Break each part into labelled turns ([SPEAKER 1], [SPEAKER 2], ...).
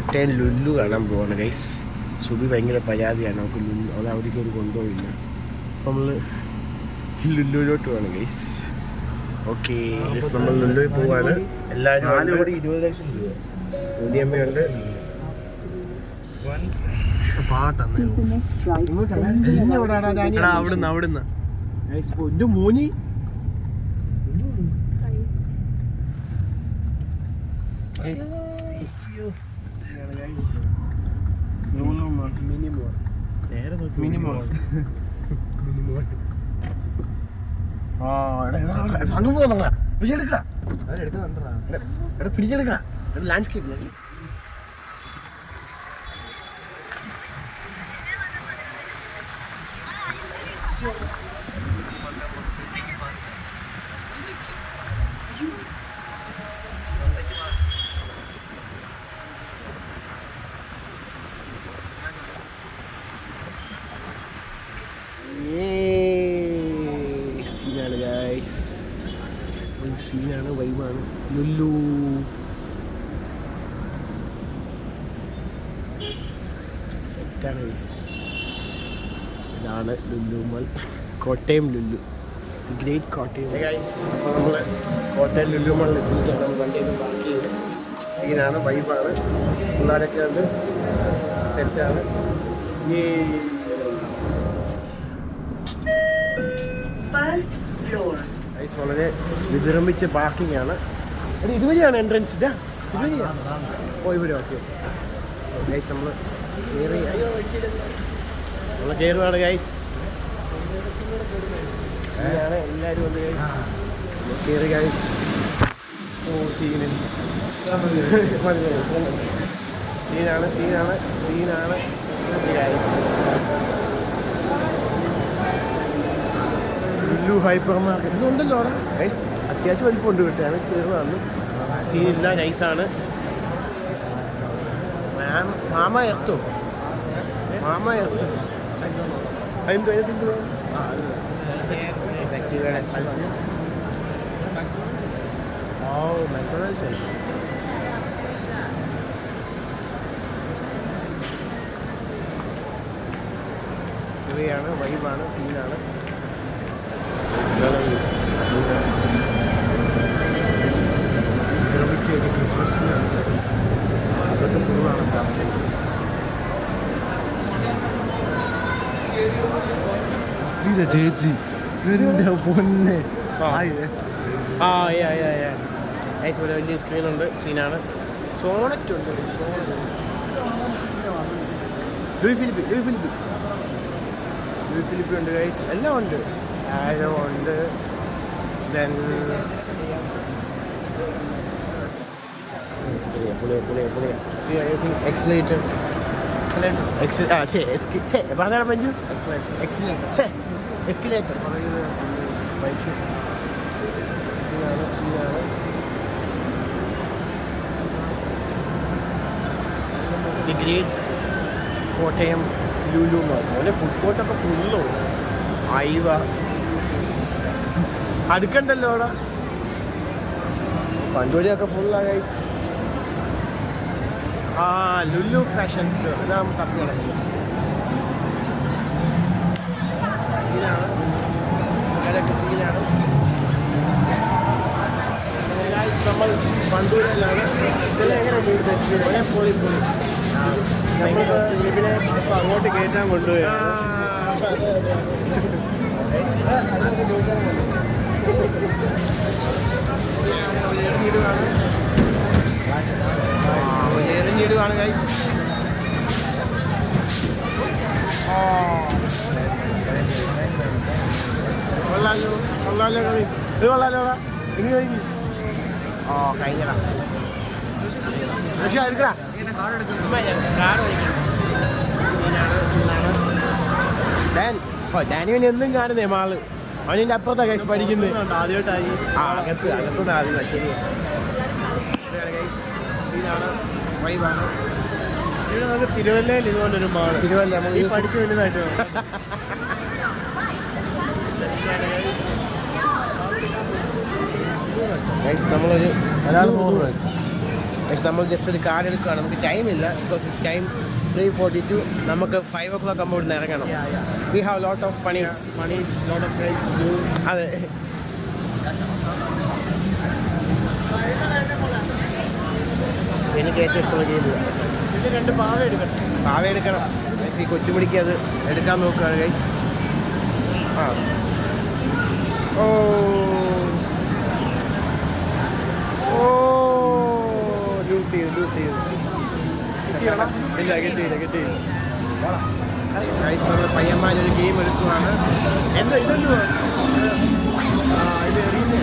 [SPEAKER 1] കോട്ടയം ലുല്ലു കാണാൻ പോവാണ് ഗൈസ്. സുബി ഭയങ്കര പരാതിയാണ്, നമുക്ക് ലുല്ലു അത് അവിടേക്ക് ഒരു കൊണ്ടുപോയില്ല. അപ്പം നമ്മൾ ലുല്ലുവിലോട്ട് പോവാണ് ഗൈസ്. ഓക്കെ, നമ്മൾ ലുല്ലുവിൽ പോവാണ്. എല്ലാവരും 20 ലക്ഷം രൂപ ഉദിയമ്മയുണ്ട്. അവിടുന്ന് എന്റെ മോനി പിടിച്ചെടുക്ക ലാൻഡ്സ്കേപ്പ്. സീനാണ് ഗൈസ്, സീനാണ്, വൈബാണ്. ലുല്ലു സെറ്റാണ് ഗൈസ്. ഇതാണ് Lulu mall, Kottayam Lulu, great Kottayam guys. അപ്പോൾ നമ്മൾ കോട്ടയം ലുല്ലു മാളിൽ എത്തിയിട്ടാണ്. വണ്ടിയൊക്കെ പാർക്ക് ചെയ്ത് സീനാണ്, വൈബാണ്. പിള്ളേരൊക്കെ ഉണ്ട്, സെറ്റാണ്. വളരെ വിജൃംഭിച്ച പാർക്കിംഗ് ആണ്. അത് ഇതുവഴിയാണ് എൻട്രൻസ്. ഇവിടെ ഓക്കെ ഗൈസ്, നമ്മൾ കയറുവാണ് ഗൈസ്. എല്ലാവരും ഉണ്ട് ഗൈസ്, കയറി ഗൈസ്. ഓ സീനാണ് ഗൈസ്. ലുല്ലു ഹൈപ്പർ മാർക്കറ്റ് ഇതുണ്ടല്ലോ അവിടെ ഗൈസ്. അത്യാവശ്യം വലിപ്പമുണ്ട് കേട്ടോ, ഞാൻ ചേർന്ന് സീനില്ല, നൈസാണ്. മാമ എർത്തോ അതെന്തോ അതിനകത്ത് മെക്ഡൊണാൾഡ്സ് ഇവയാണ്, വൈബാണ്, സീനാണ്. ക്രിസ്മസിന് അതൊക്കെ ഫുള്ളാണ്. ചേച്ചി എൻ്റെ പൊന്നെ. ഇവിടെ വലിയ സ്ക്രീനുണ്ട്, സീനാണ്. സോണറ്റ് ഉണ്ട്, ലൂയി ഫിലിപ്പി ഉണ്ട് ഗൈസ്, എല്ലാം ഉണ്ട്. ആരോ ഉണ്ട്. ദെൻ എക്സലേറ്റർ പറഞ്ഞാൽ Panchu escalator the great Kottayam Lulu mall. അതുപോലെ ഫുഡ് കോർട്ടൊക്കെ ഫുള്ളോ ആയിവ അടുക്കണ്ടല്ലോ അവിടെ. പണ്ടുവഴിയൊക്കെ ഫുള്ളാണ് ഗൈസ്. ലുലു ഫാഷൻ സ്റ്റോർ ഇതാകുമ്പോൾ തപ്പി കിടക്കുന്നത്. സീനാണ്, അതൊക്കെ സീനാണ്. നമ്മൾ പണ്ടൂരിലാണ്. എങ്ങനെ പോയി ഇതിനെ ഇപ്പം അങ്ങോട്ട് കയറ്റാൻ കൊണ്ടുപോയി. എറിഞ്ഞിടുവാണ് ഗൈസ്. കൊള്ളാലോ കളി, ഇത് കൊള്ളാലോടാ. ഇനി കഴിഞ്ഞു കഴിഞ്ഞടാ. എടുക്കടാ, ഡാനി പിന്നെ എന്നും കാണുന്നേ മാള്. അവനിൻ്റെ അപ്പുറത്താ ഗൈസ് പഠിക്കുന്നത്. ആദ്യമായിട്ടായി അകത്തുനിന്ന് ആദ്യം. ശരിയാണ് വൈബാണ്. നമുക്ക് തിരുവല്ലയിൽ ഇതുപോലൊരു മാള്, തിരുവല്ല പഠിച്ചു വലുതായിട്ട് നമ്മളൊരു ഒരാൾ 100 രൂപ വെച്ച് പക്ഷെ നമ്മൾ ജസ്റ്റ് ഒരു കാർഡ് എടുക്കുകയാണ്. നമുക്ക് ടൈമില്ല, ബിക്കോസ് ഇറ്റ്സ് ടൈം 3:42. നമുക്ക് 5 o'clock ആകുമ്പോൾ ഇവിടുന്ന് ഇറങ്ങണം. വി ഹാവ് ലോട്ട് ഓഫ് പണീസ്. അതെ, എനിക്ക് ഏറ്റവും ഇഷ്ടമുള്ള ഗെയിം 2 പാവ എടുക്കണം. ഈ കൊച്ചുപിടിക്ക് അത് എടുക്കാൻ നോക്കുകയാണ് ഗൈസ്. ആ ഓ ഓ ലൂസ് ചെയ്തു. ഇല്ല, കിട്ടിയില്ല. ഗൈസ്, നമ്മൾ പയ്യന്മാരൊരു ഗെയിം എടുക്കുവാണ്. എന്താ ഇതെന്തുവാ ഇത് എറിയുന്നേ?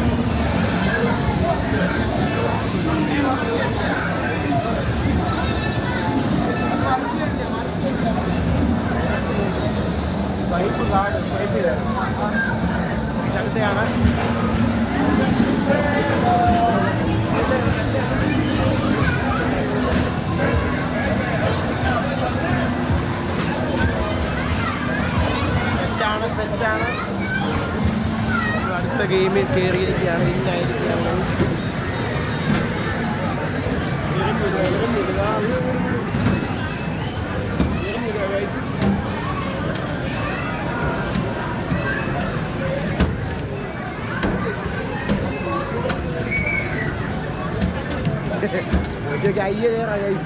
[SPEAKER 1] സ്വൈപ്പ് കാർഡ് സ്വൈപ്പ് ചെയ്ത ഈ സ്ഥലത്തെയാണ്. സെറ്റാണ്. അടുത്ത ഗെയിമിൽ കയറിയിരിക്കുകയാണ്. ഇന്നായിരിക്കുകയാണ്. Ayer era guys.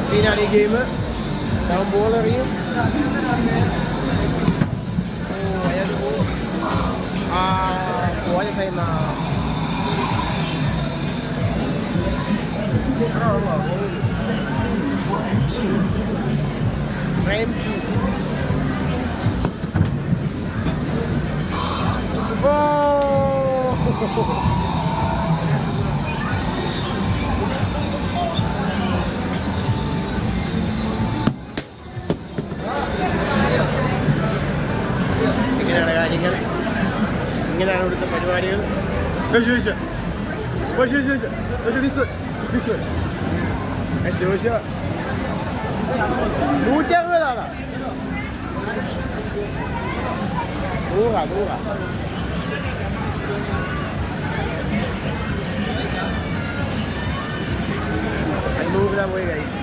[SPEAKER 1] സീനാണ് ഈ ഗെയിം. ബോൾ എറിയും. പോയ സൈന frame 2. Oh! ഇങ്ങനെയാണ് കാര്യങ്ങൾ. ഇങ്ങനെയാണ് ഇവിടുത്തെ പരിപാടികൾ. $160. 100. $100 പോയി ഗൈസ്.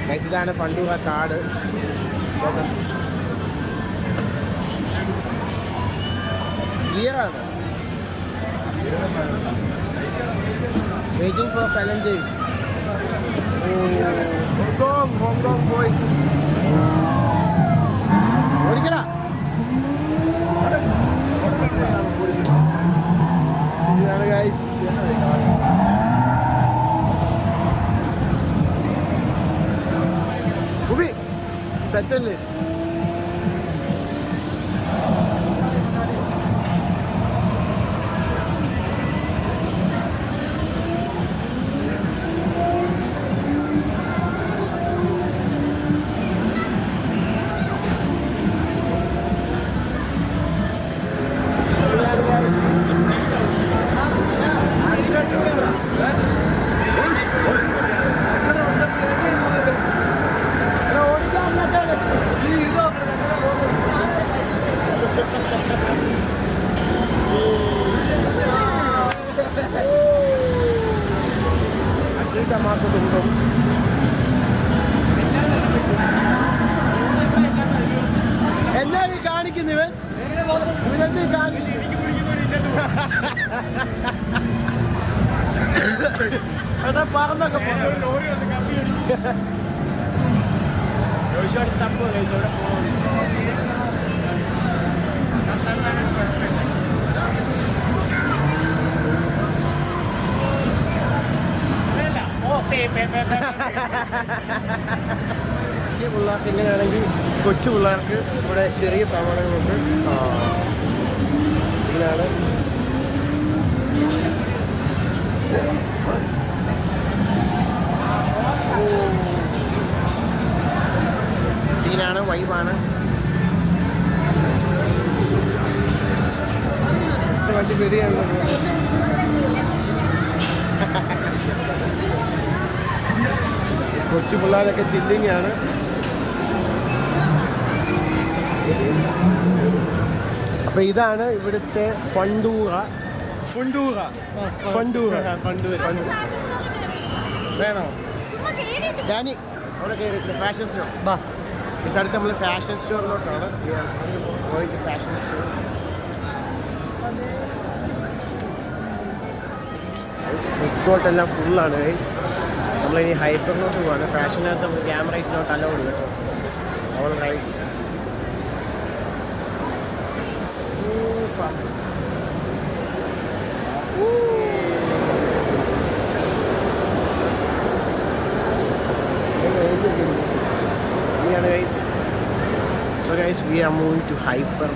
[SPEAKER 1] ഗൈസ്, ഇതാണ് ഫണ്ടൂറ കാർഡ്. ക്ലിയറാണ്. Waiting for challengers. ഹോങ്കോങ് പോയി ഓടിക്കടാ. ശരിയാണ് ഗൈസ്. ഉബി സെറ്റല്ലേ? എന്നാണ് ഈ കാണിക്കുന്നവൻ? ഇവനെന്ത് അതാ പറഞ്ഞൊക്കെ തപ്പ് കഴിച്ചോടെ ഈ പിള്ളേർക്ക് ഇങ്ങനെയാണെങ്കിൽ കൊച്ചു പിള്ളേർക്ക് ഇവിടെ ചെറിയ സാമാനങ്ങളുണ്ട്. ഇതിനാണ് സീനാണ്. കൊച്ചു പിള്ളേരൊക്കെ ചില്ലിങ് ആണ്. അപ്പൊ ഇതാണ് ഇവിടുത്തെ ഫണ്ടൂറ. വേണോ ഡാനി? അവിടെ കയറിയിട്ടില്ല. ഫാഷൻ സ്റ്റോർ ബാ. ഇതടുത്ത് നമ്മൾ ഫാഷൻ സ്റ്റോറിലോട്ടാണ് പോയിട്ട്. ഫാഷൻ സ്റ്റോർ ഫുഡ് കോർട്ടെല്ലാം ഫുള്ളാണ് ഗൈസ്. നമ്മളിനി ഹൈപ്പറിലോട്ട് പോവാണ്. ഫാഷനകത്ത് നമ്മൾ ക്യാമറ ഈസ് നോട്ട് അലൗഡ് കേട്ടോ. All right to fast. So guys, we are moving to hyper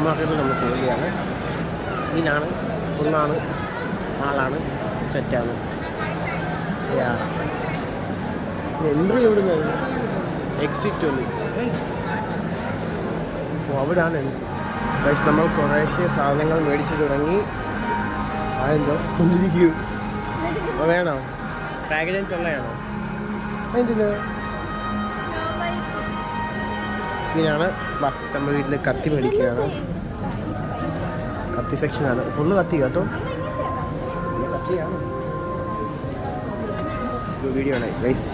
[SPEAKER 1] മാർക്കറ്റിൽ നമ്മൾ പോവുകയാണ്. സീനാണ്, ഫുള്ളാണ്, ആളാണ്, സെറ്റാണ്. എൻട്രി എവിടുന്ന് എക്സിറ്റ് ഒന്ന് അവിടെയാണ് എൻട്രി. ഗൈസ് നമ്മൾ കുറേശ്ശെ സാധനങ്ങൾ മേടിച്ച് തുടങ്ങി. അതെന്തോ കൊണ്ടിരിക്കൂ വേണോ? പാക്കേജ് ചൊല്ലയാണോ? എന്തിന് സീനാണ്. നമ്മൾ വീട്ടിൽ കത്തി മേടിക്കുകയാണ്. കത്തി സെക്ഷനാണ്. ഫുള്ള് കത്തി കേട്ടോ. കത്തിയാണ് വീഡിയോ ആണ് ഗൈസ്.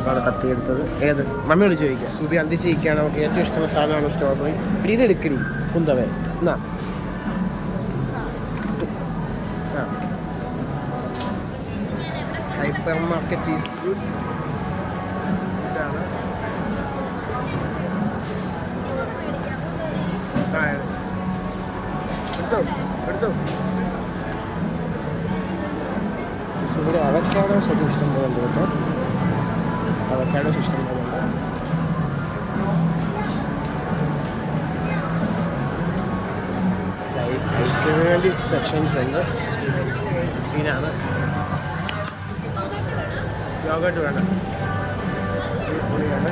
[SPEAKER 1] ആണ് കത്തി എടുത്തത്. ഏത് മമ്മിയോട് ചോദിക്കുക. സുബി അന്തിച്ചിരിക്കുകയാണ്. നമുക്ക് ഏറ്റവും ഇഷ്ടമുള്ള സാധനമാണ് സ്ട്രോബെറി. പിന്നെ ഇത് എടുക്കണി കുന്തവേ എന്നാ. Hyper market is good. ഇതാണ് എടുത്തോ. ഇവിടെ അവക്കാഡോസ് ഒക്കെ ഇഷ്ടം പോലെ ഉണ്ട് കേട്ടോ. അവക്കാഡോസ് ഇഷ്ടം പോലെ ഉണ്ട്. ഐസ്ക്രീമിന് വേണ്ടി സെക്ഷൻസ് ഉണ്ട്. സീനാണ്. യോഗട്ട് വേണം. പൊളിയാണ്.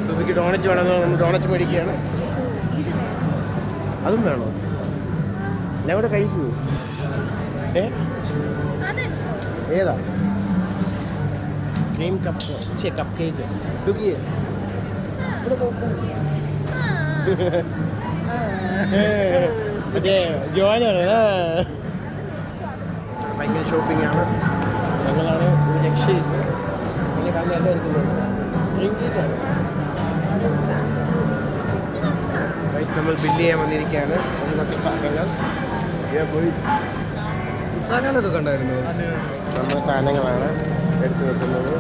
[SPEAKER 1] സുബിക്ക് ഡോണറ്റ് വേണമെന്ന് നമ്മൾ ഡോണറ്റ് മേടിക്കുകയാണ്. അതും വേണോ? എല്ലാം കൂടെ കഴിക്കൂ. ഏതാ? Cream cup cake. ലുക്ക് മറ്റേ ജോനാണ്. ഭയങ്കര ഷോപ്പിംഗ് ആണ്. ഞങ്ങളാണ് ഒരു രക്ഷയില്ല. പിന്നെ കാരണം എല്ലാം എടുക്കുന്നുണ്ട്. നമ്മൾ ബില്ല് ചെയ്യാൻ വന്നിരിക്കുകയാണ്. മറ്റു സാധനങ്ങളൊക്കെ കണ്ടായിരുന്നു. നമ്മൾ സാധനങ്ങളാണ് എടുത്തു വെക്കുന്നത്.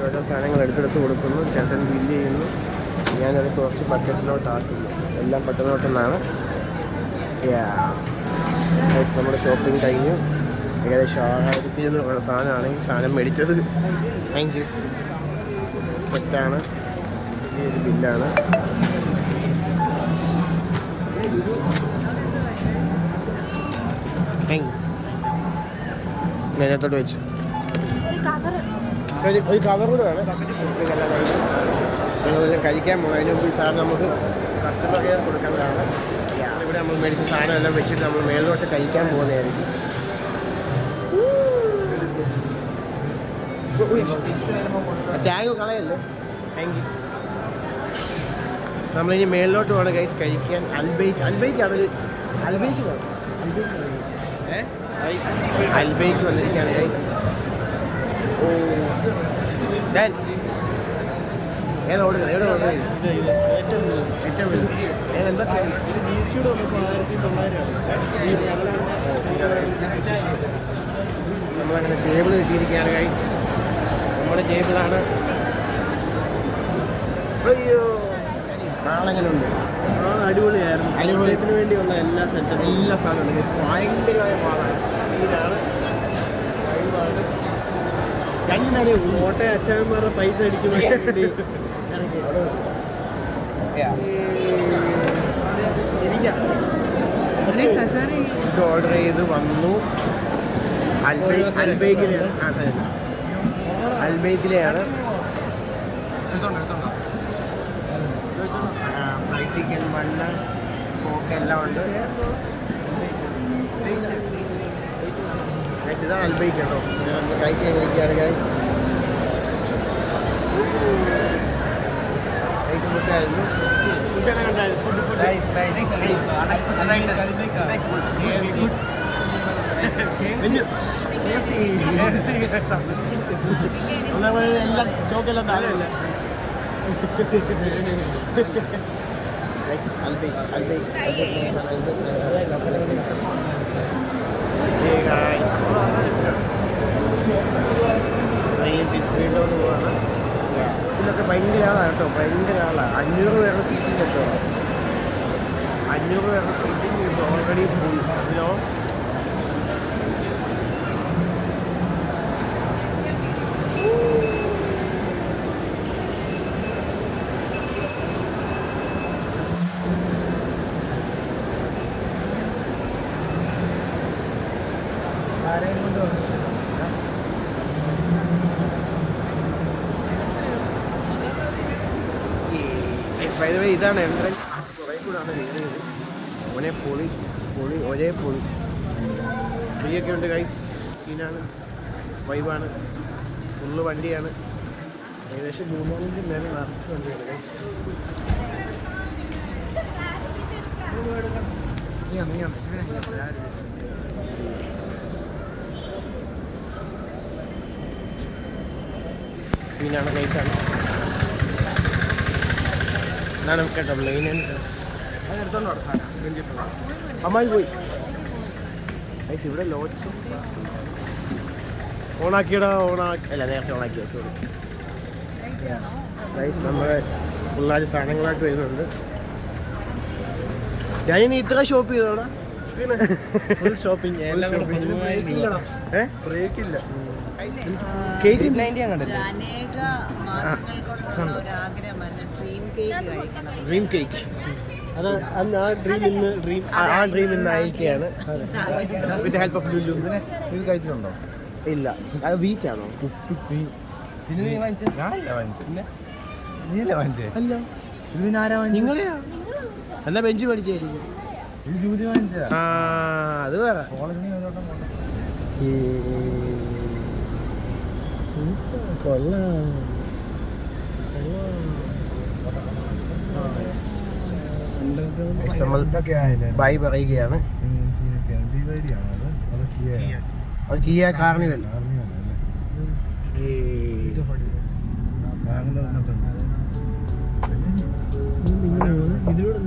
[SPEAKER 1] ഓരോ സാധനങ്ങൾ എടുത്തെടുത്ത് കൊടുക്കുന്നു. ചേട്ടൻ ബില്ല് ചെയ്യുന്നു. ഞാനത് കുറച്ച് ബക്കറ്റിലോട്ടാക്കുന്നു. എല്ലാം പെട്ടെന്നോട്ടെന്നാണ്. നമ്മുടെ ഷോപ്പിംഗ് കഴിഞ്ഞു. ഏകദേശം 1200 സാധനമാണ് ഈ സാധനം മേടിച്ചത്. Thank you. സെറ്റാണ്. ഈ ഒരു ബില്ലാണ്. നേരത്തോട്ട് വെച്ചു. ഒരു കവർ കൂടെ വേണം. ഞങ്ങളെല്ലാം കഴിക്കാൻ പോകും. അതിന് മുമ്പ് ഈ സാധനം നമുക്ക് കസ്റ്റമർ കെയർ കൊടുക്കേണ്ടതാണ്. ഇവിടെ നമ്മൾ മേടിച്ച സാധനം എല്ലാം വെച്ചിട്ട് നമ്മൾ മേളിലോട്ട് കഴിക്കാൻ പോകുന്നതായിരിക്കും. ടാഗ് കളയല്ലേ. Thank you. നമ്മളിനി മേളിലോട്ട് വേണം ഗൈസ് കഴിക്കാൻ. അൽബൈക്ക് വന്നിരിക്കുകയാണ് ഗൈസ്. ഓ ഏതാ ഓർഡർ ചെയ്തത്? എവിടെ ഓർഡർ ചെയ്തത്? ഏറ്റവും വലുത് എന്തൊക്കെ? നമ്മളങ്ങനെ ടേബിൾ കിട്ടിയിരിക്കുകയാണ് ഗൈസ്. നമ്മുടെ ടേബിളാണ്. അയ്യോ നാളെങ്ങനെ ഉണ്ട്? അടിപൊളിയായിരുന്നു. അടിപൊളിയത്തിന് വേണ്ടിയുള്ള എല്ലാ സെറ്റപ്പും എല്ലാ സാധനവും ഗൈസ്. ഭയങ്കരമായ പാടാണ്. സീനാണ്. രണ്ടാണ് കോട്ടയം അച്ഛന്മാരുടെ പൈസ അടിച്ചു ഫുഡ് ഓർഡർ ചെയ്ത് വന്നു. അൽബൈക്കിലെയാണ് ഫ്രൈഡ് ചിക്കൻ, മണ്ണ്, കോക്ക് എല്ലാം ഉണ്ട്. ഇതാണ് അൽബൈക്ക് കേട്ടോ. കഴിച്ച് കഴിഞ്ഞിരിക്കുകയാണ് ഗൈസ്. ഫുഡായിരുന്നു. ഫുഡാണ് കണ്ടായിരുന്നു. എല്ലാം സ്റ്റോക്കെല്ലാം താഴെയല്ല. തിരിച്ചിലോട്ട് പോവാണ്. ഇതിലൊക്കെ ഭയങ്കര ആളാണ് കേട്ടോ, ഭയങ്കര ആളാണ്. 500 പേരുടെ സീറ്റിംഗ് എത്തുക. 500 പേരുടെ സീറ്റിംഗ് ഈസ് ഓൾറെഡി ഫുൾ. അതിനോ ഇതാണ് എൻട്രൻസ്. കുറേ കൂടാണ് കയറിയത്. ഒരേ പൊളി ഒരേ പൊളി. ഫ്രീയൊക്കെ ഉണ്ട് ഗൈസ്. സീനാണ്, വൈബാണ്, ഫുള്ള് വണ്ടിയാണ്. ഏകദേശം 3-4 നേരം നിറച്ച് വണ്ടിയാണ് ഗൈസ്. സീനാണ് ഗൈസാണ്. എന്നാണ് കേട്ടോ പ്ലെയിൻ. അമ്മായി പോയി ഗൈസ്. ഇവിടെ ലോഡ്ജ് ഓണാക്കിയടാ. അല്ല, നേരത്തെ ഓണാക്കിയ. Sorry guys. നമ്മുടെ പിള്ളേർ സാധനങ്ങളായിട്ട് വരുന്നുണ്ട്. ഞാനിന്ന് ഇത്ര ഷോപ്പ് ചെയ്തോടാ. Full shopping. ബ്രേക്കില്ല. കേക്ക് 90 കണ്ടല്ലോ. Dream cake. അത് അന്ന് ആ ഡ്രീം ഇന്ന് അയക്കുകയാണ് വിത്ത് ഹെൽപ്പ് ഓഫ് ലുല്ലു.
[SPEAKER 2] ഇത് കഴിച്ചിട്ടുണ്ടോ?
[SPEAKER 1] ഇല്ല. അത് വീറ്റ് ആണോ? നിങ്ങളെയാ? എന്നാ ബെഞ്ച് പഠിച്ചായിരിക്കും. അത് വേറെ. കൊള്ളാം. നമ്മൾ ബൈ പറയുകയാണ്. അത് കിയ കാർണിവൽ. ഇതിലൂടെ